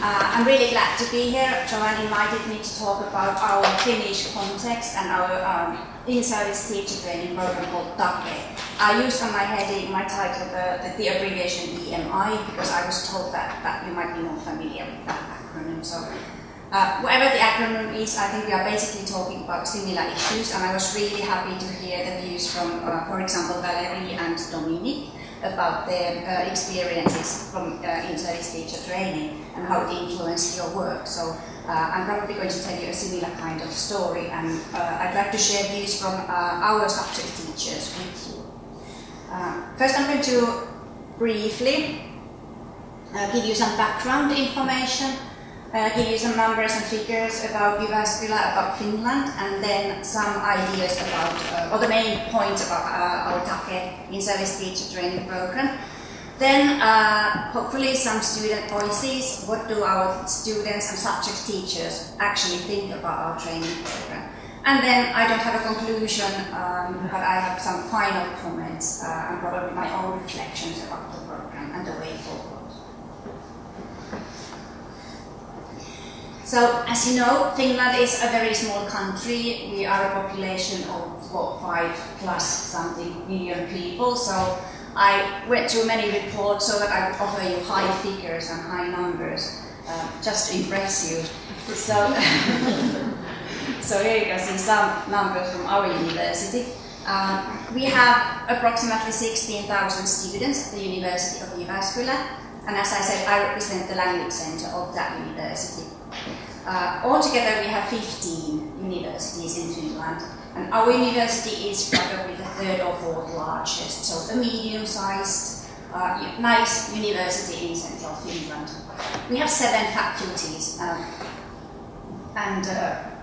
I'm really glad to be here. Joanne invited me to talk about our Finnish context and our in-service teacher training program called TAKE. I used on my heading, my title, the abbreviation EMI, because I was told that you might be more familiar with that acronym. So, whatever the acronym is, I think we are basically talking about similar issues, and I was really happy to hear the views from, for example, Valerie and Dominic about their experiences from in-service teacher training and how it influenced your work. So I'm probably going to tell you a similar kind of story, and I'd like to share views from our subject teachers with you. First, I'm going to briefly give you some background information, give you some numbers and figures about Jyvaskyla, about Finland, and then some ideas about, or the main points about our TAKE in-service teacher training program. Then, hopefully, some student voices. What do our students and subject teachers actually think about our training program? And then, I don't have a conclusion, but I have some final comments and probably my own reflections about the program and the way forward. So, as you know, Finland is a very small country. We are a population of, what, 5+ million people. So, I went through many reports so that I could offer you high figures and high numbers, just to impress you. So, so here you can see some numbers from our university. We have approximately 16,000 students at the University of Jyvaskyla, and as I said, I represent the language center of that university. Altogether, we have 15 universities in Finland, and our university is probably the 3rd or 4th largest, so a medium-sized, nice university in central Finland. We have 7 faculties, and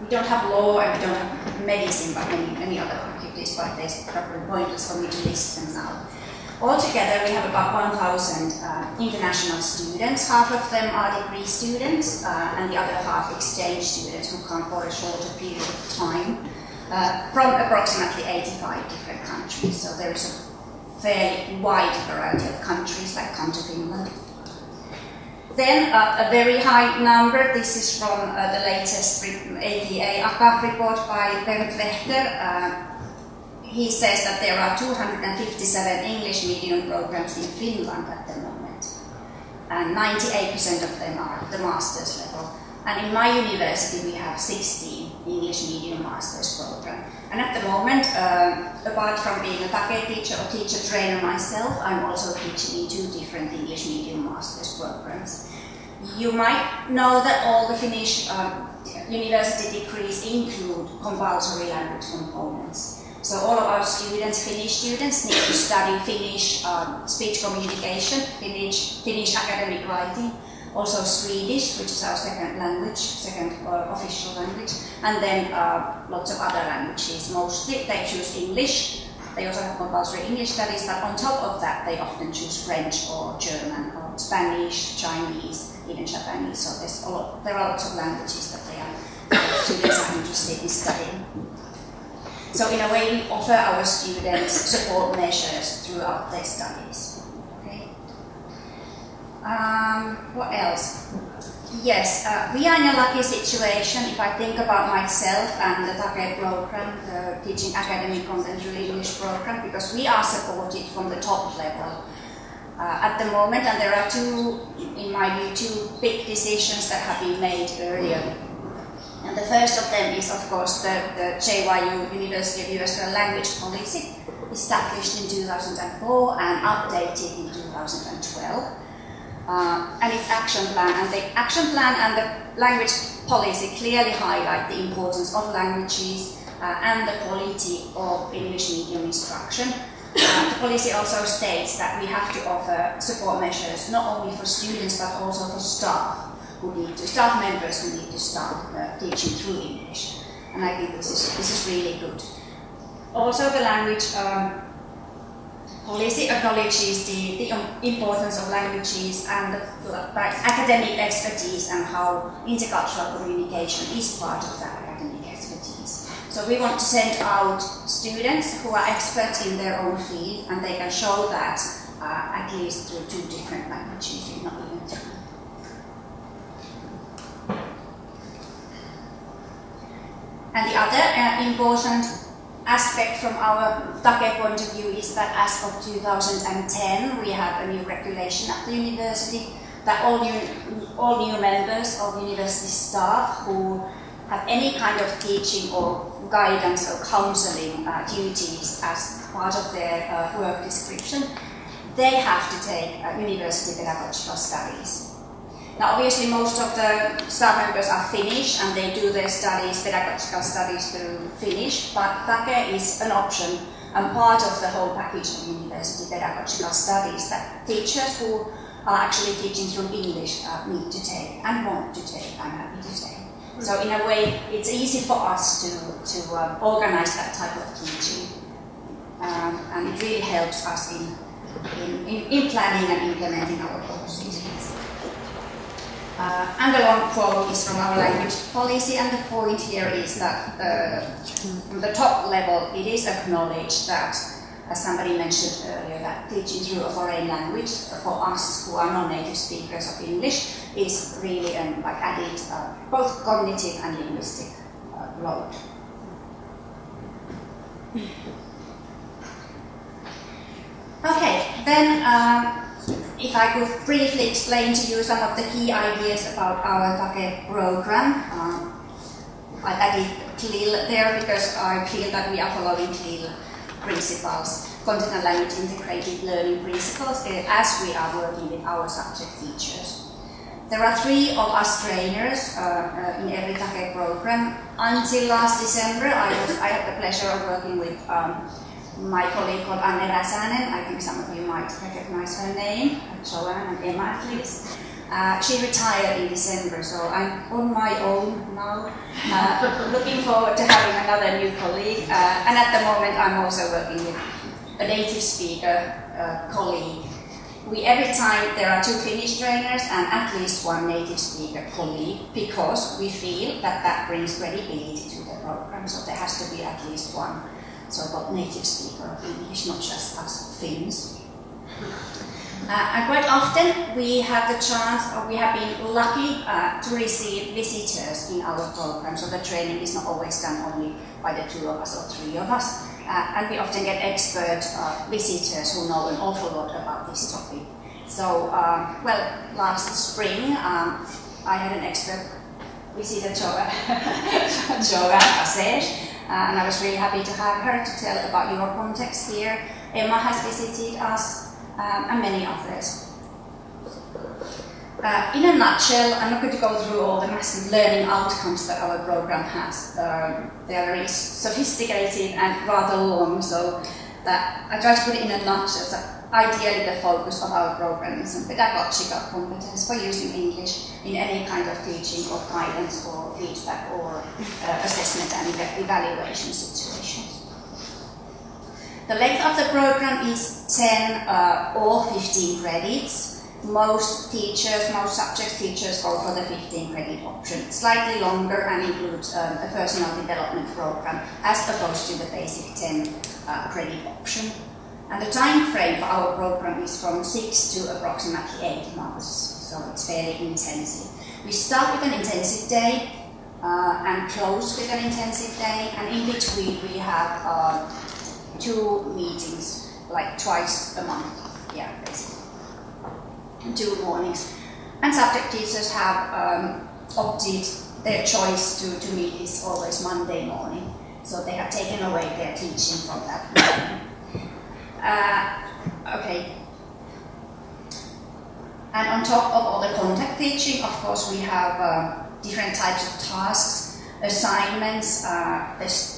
we don't have law and we don't have medicine, but many other faculties, but it's probably pointless for me to list them now. Altogether, we have about 1,000 international students. Half of them are degree students, and the other half exchange students who come for a shorter period of time from approximately 85 different countries. So there is a fairly wide variety of countries that come to Finland. Then a very high number. This is from the latest ATA report by Bernd Wechter. He says that there are 257 English medium programs in Finland at the moment, and 98% of them are at the master's level. And in my university, we have 16 English medium master's program. And at the moment, apart from being a TAKE teacher or teacher trainer myself, I'm also teaching in 2 different English medium master's programs. You might know that all the Finnish university degrees include compulsory language components. So all of our students, Finnish students, need to study Finnish speech communication, Finnish academic writing, also Swedish, which is our second language, second official language, and then lots of other languages. Mostly they choose English. They also have compulsory English studies, but on top of that they often choose French or German or Spanish, Chinese, even Japanese. So there are lots of languages that students are interested in studying. So in a way, we offer our students support measures throughout their studies. Okay. What else? Yes, we are in a lucky situation. If I think about myself and the TAKE program, the Teaching Academic Contemporary English program, because we are supported from the top level at the moment, and there are in my view, 2 big decisions that have been made earlier. And the first of them is, of course, the JYU, University of Jyvaskyla Language Policy, established in 2004 and updated in 2012. And its action plan. And the action plan and the language policy clearly highlight the importance of languages and the quality of English medium instruction. The policy also states that we have to offer support measures not only for students but also for staff members who need to start teaching through English. And I think this is really good. Also, the language policy acknowledges the importance of languages and the academic expertise, and how intercultural communication is part of that academic expertise. So we want to send out students who are experts in their own field, and they can show that at least through 2 different languages, if not even 3. important aspect from our TAKE point of view is that as of 2010 we have a new regulation at the university that all new members of university staff who have any kind of teaching or guidance or counseling duties as part of their work description, they have to take university pedagogical studies. Now obviously most of the staff members are Finnish and they do their studies, pedagogical studies through Finnish, but TAKE is an option and part of the whole package of university pedagogical studies that teachers who are actually teaching through English need to take and want to take, I'm happy to say. So in a way it's easy for us to organize that type of teaching and it really helps us in planning and implementing our courses. And the long quote is from our language policy, and the point here is that from the top level it is acknowledged that, as somebody mentioned earlier, that teaching through a foreign language for us who are non-native speakers of English is really an added both cognitive and linguistic load. Okay, then if I could briefly explain to you some of the key ideas about our TAKE program. I added CLIL there because I feel that we are following CLIL principles, content and language integrated learning principles, as we are working with our subject teachers. There are 3 of us trainers in every TAKE program. Until last December, I had the pleasure of working with my colleague called Anne Räsänen. I think some of you might recognize her name, Joanne and Emma at least. She retired in December, so I'm on my own now, looking forward to having another new colleague. And at the moment I'm also working with a native speaker colleague. Every time there are 2 Finnish trainers and at least 1 native speaker colleague, because we feel that that brings credibility to the program, so there has to be at least 1 so-called native speaker of English, not just us Finns. And quite often we have the chance, or we have been lucky to receive visitors in our program, so the training is not always done only by the 2 of us or 3 of us, and we often get expert visitors who know an awful lot about this topic. So, well, last spring I had an expert visitor, Joanne Asej, and I was really happy to have her to tell about your context here. Emma has visited us, and many others. In a nutshell, I'm not going to go through all the massive learning outcomes that our program has. They are very sophisticated and rather long, so I try to put it in a nutshell. So ideally, the focus of our program is on pedagogical competence for using English in any kind of teaching or guidance or feedback or assessment and evaluation situations. The length of the program is 10 or 15 credits. Most teachers, most subject teachers go for the 15 credit option, slightly longer and includes a personal development program as opposed to the basic 10 credit option. And the time frame for our program is from 6 to approximately 8 months, so it's fairly intensive. We start with an intensive day and close with an intensive day, and in between we have 2 meetings, like twice a month, yeah, basically. 2 mornings. And subject teachers have opted, their choice to meet is always Monday morning, so they have taken away their teaching from that morning. Okay. And on top of all the contact teaching, of course, we have different types of tasks, assignments.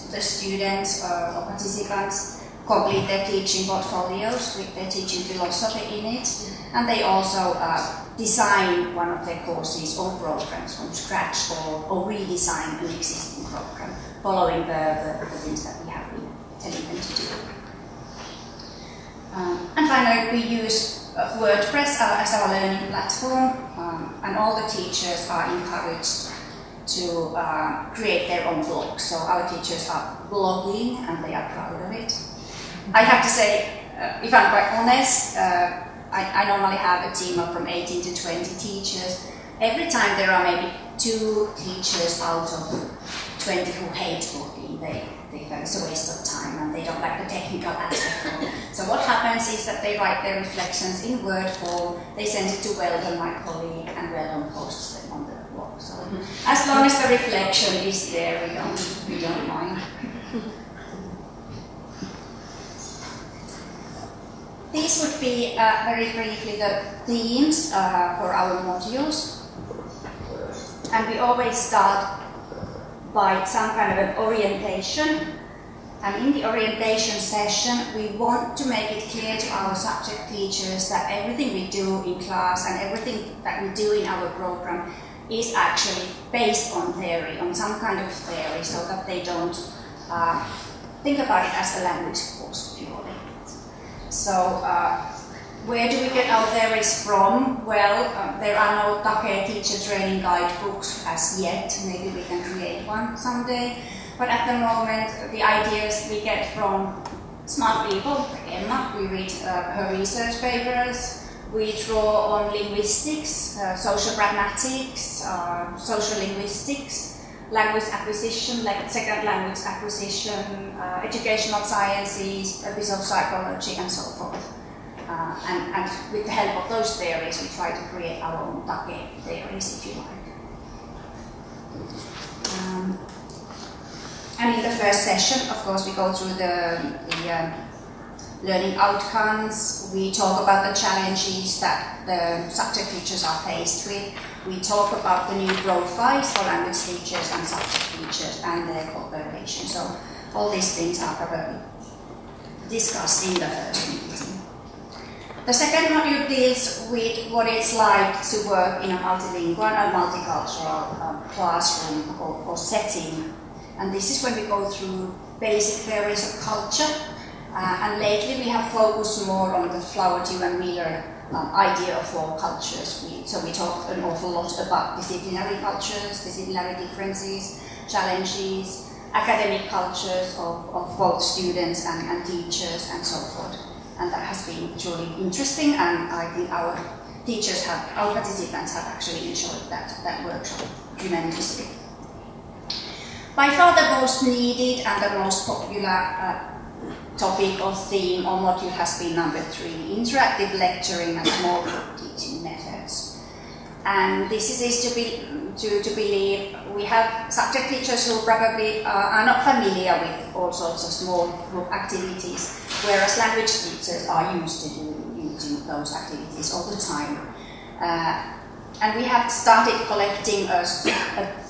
The students or participants complete their teaching portfolios with their teaching philosophy in it, and they also design one of their courses or programs from scratch or redesign an existing program, following the things that we have been telling them to do. And finally, we use WordPress as our learning platform, and all the teachers are encouraged to create their own blogs. So our teachers are blogging and they are proud of it. I have to say, if I'm quite honest, I normally have a team of from 18 to 20 teachers, every time there are maybe 2 teachers out of 20 who hate cooking. They think it's a waste of time and they don't like the technical aspect. So what happens is that they write their reflections in Word form, they send it to Weldon, my colleague, and Weldon posts them on the blog. So as long as the reflection is there, we don't mind. These would be very briefly the themes for our modules. And we always start by some kind of an orientation. And in the orientation session, we want to make it clear to our subject teachers that everything we do in class and everything that we do in our program is actually based on theory, on some kind of theory, so that they don't think about it as a language course purely. So, where do we get our theories from? Well, there are no TAKE teacher training guidebooks as yet. Maybe we can create one someday. But at the moment, the ideas we get from smart people, like Emma. We read her research papers. We draw on linguistics, social pragmatics, social linguistics, language acquisition, like second language acquisition, educational sciences, a bit of psychology, and so forth. And with the help of those theories, we try to create our own TAKE theories, if you like. And in the first session, of course, we go through the learning outcomes. We talk about the challenges that the subject teachers are faced with. We talk about the new profiles for language teachers and subject teachers and their cooperation. So all these things are probably discussed in the first meeting. The second module deals with what it's like to work in a multilingual and multicultural classroom or setting. And this is when we go through basic theories of culture. And lately we have focused more on the Flowerdew and Miller idea of 4 cultures. So we talk an awful lot about disciplinary cultures, disciplinary differences, challenges, academic cultures of both students and teachers and so forth. And that has been truly interesting, and I think our participants have actually enjoyed that workshop tremendously. By far the most needed and the most popular topic or theme or module has been number 3, interactive lecturing and small group teaching methods. And this is to believe we have subject teachers who probably are not familiar with all sorts of small group activities, whereas language teachers are used to using those activities all the time. And we have started collecting a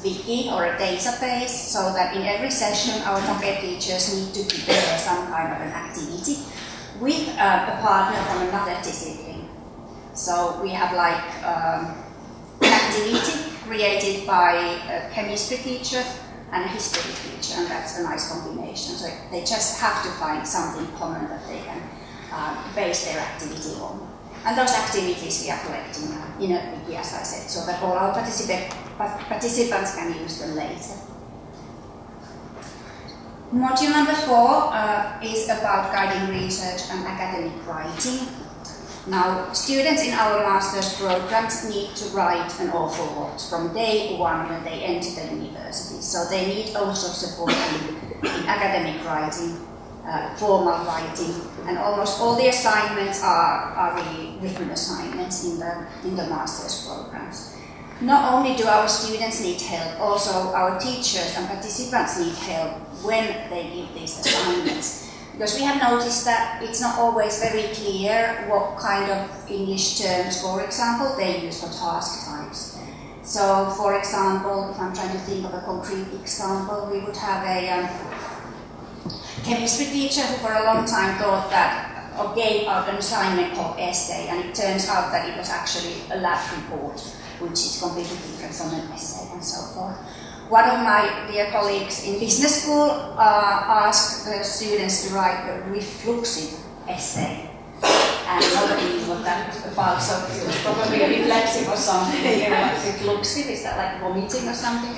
wiki or a database so that in every session our TAKE teachers need to prepare some kind of an activity with a partner from another discipline. So we have like an activity created by a chemistry teacher and a history teacher, and that's a nice combination. So they just have to find something common that they can base their activity on. And those activities we are collecting in a wiki, as I said, so that all our participants can use them later. Module number 4 is about guiding research and academic writing. Now, students in our master's programs need to write an awful lot from day 1 when they enter the university. So they need also support in academic writing, formal writing, and almost all the assignments are really written assignments in the master's programs. Not only do our students need help, also our teachers and participants need help when they give these assignments. Because we have noticed that it's not always very clear what kind of English terms, for example, they use for task types. So, for example, if I'm trying to think of a concrete example, we would have a chemistry teacher who for a long time thought that, or gave out an assignment called essay, and it turns out that it was actually a lab report, which is completely different from an essay and so forth. One of my dear colleagues in business school asked the students to write a reflexive essay, and nobody knew what that was about, so it was probably reflexive or something. Reflexive, is that like vomiting or something?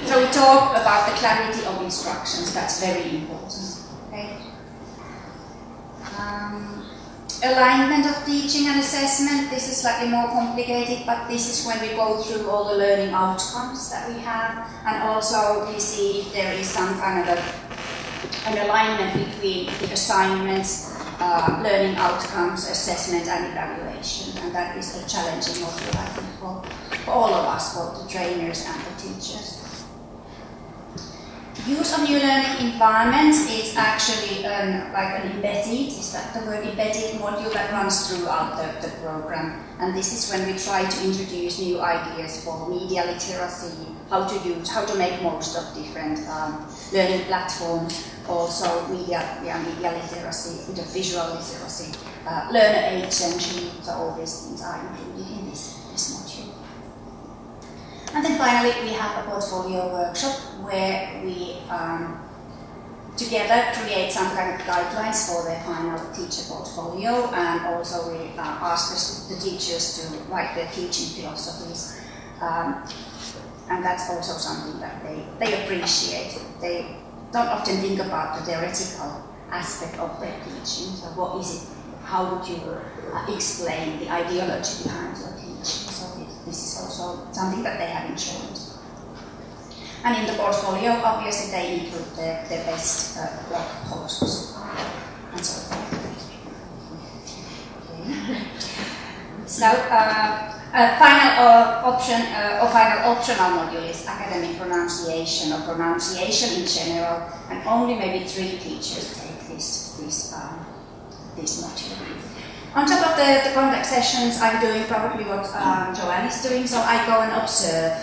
So we talk about the clarity of instructions, that's very important. Okay. alignment of teaching and assessment. This is slightly more complicated, but this is when we go through all the learning outcomes that we have, and also we see if there is some kind of an alignment between the assignments, learning outcomes, assessment and evaluation, and that is a challenging module, I think, for all of us, both the trainers and the teachers. Use of new learning environments is actually like an embedded, is that the word, embedded module that runs throughout the program. And this is when we try to introduce new ideas for media literacy, how to make most of different learning platforms, also media literacy, the visual literacy, learner agency, so all these things are included in this module. And then finally, we have a portfolio workshop where we together create some kind of guidelines for their final teacher portfolio, and also we ask the teachers to write their teaching philosophies. And that's also something that they appreciate. They don't often think about the theoretical aspect of their teaching. So what is it? How would you explain the ideology behind your teaching? So this is also something that they have enjoyed. And in the portfolio, obviously, they include their best blog posts and so forth. Okay. So, a final option or final optional module is academic pronunciation or pronunciation in general, and only maybe 3 teachers take this module. On top of the contact sessions, I'm doing probably what Joanne is doing, so I go and observe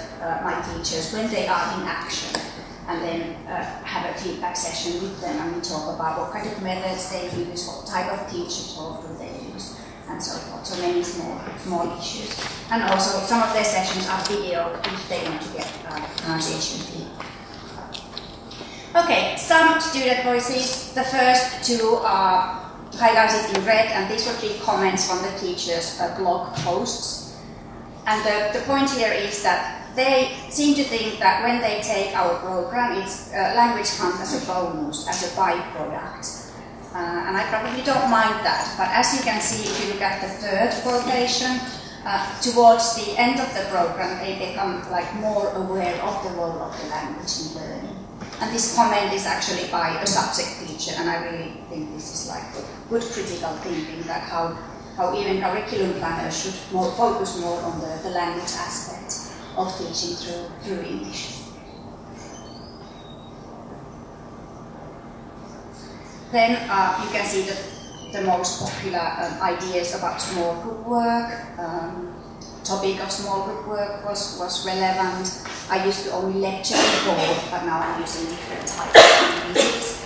my teachers when they are in action, and then have a feedback session with them, and we talk about what kind of methods they use, what type of teacher talk do they use, and so forth. So many small issues. And also some of their sessions are video if they want to get pronunciation feedback. Okay, some student voices. The first 2 are highlighted in red, and these would be comments from the teachers' blog posts. And the point here is that they seem to think that when they take our program, it's language comes as a bonus, as a byproduct. And I probably don't mind that, but as you can see, if you look at the 3rd quotation, towards the end of the program, they become like more aware of the role of the language in learning. And this comment is actually by a subject teacher, and I really think this is like good critical thinking, that how even curriculum planners should focus more on the language aspect of teaching through English. Then you can see the most popular ideas about small group work. Topic of small group work was relevant. I used to only lecture before, but now I'm using different types of music.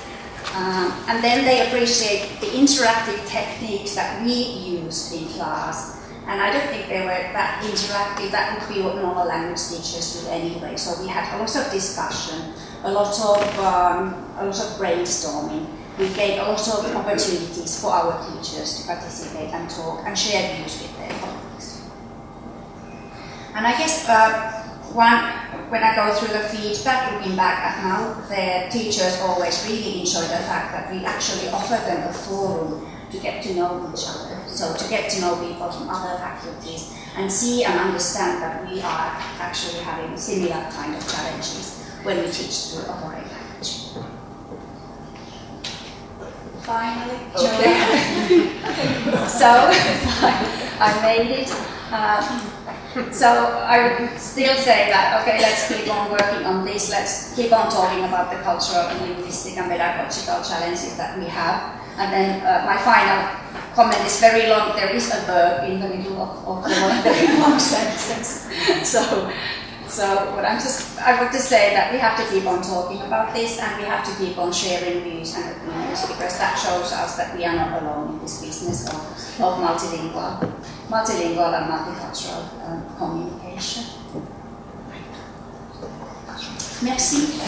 And then they appreciate the interactive techniques that we used in class. And I don't think they were that interactive. That would be what normal language teachers do anyway. So we had a lot of discussion, a lot of brainstorming. We gave a lot of opportunities for our teachers to participate and talk and share views with their colleagues. And I guess when I go through the feedback, looking back at now, the teachers always really enjoy the fact that we actually offer them a forum to get to know each other. So to get to know people from other faculties and see and understand that we are actually having similar kind of challenges when we teach through a foreign language. Finally, okay. So I made it. So I would still say that, okay, let's keep on working on this, let's keep on talking about the cultural and linguistic and pedagogical challenges that we have. And then my final comment is very long. There is a verb in the middle of the very long sentence. So what I want to say that we have to keep on talking about this, and we have to keep on sharing views and opinions, because that shows us that we are not alone in this business of multilingual and multicultural communication. Merci.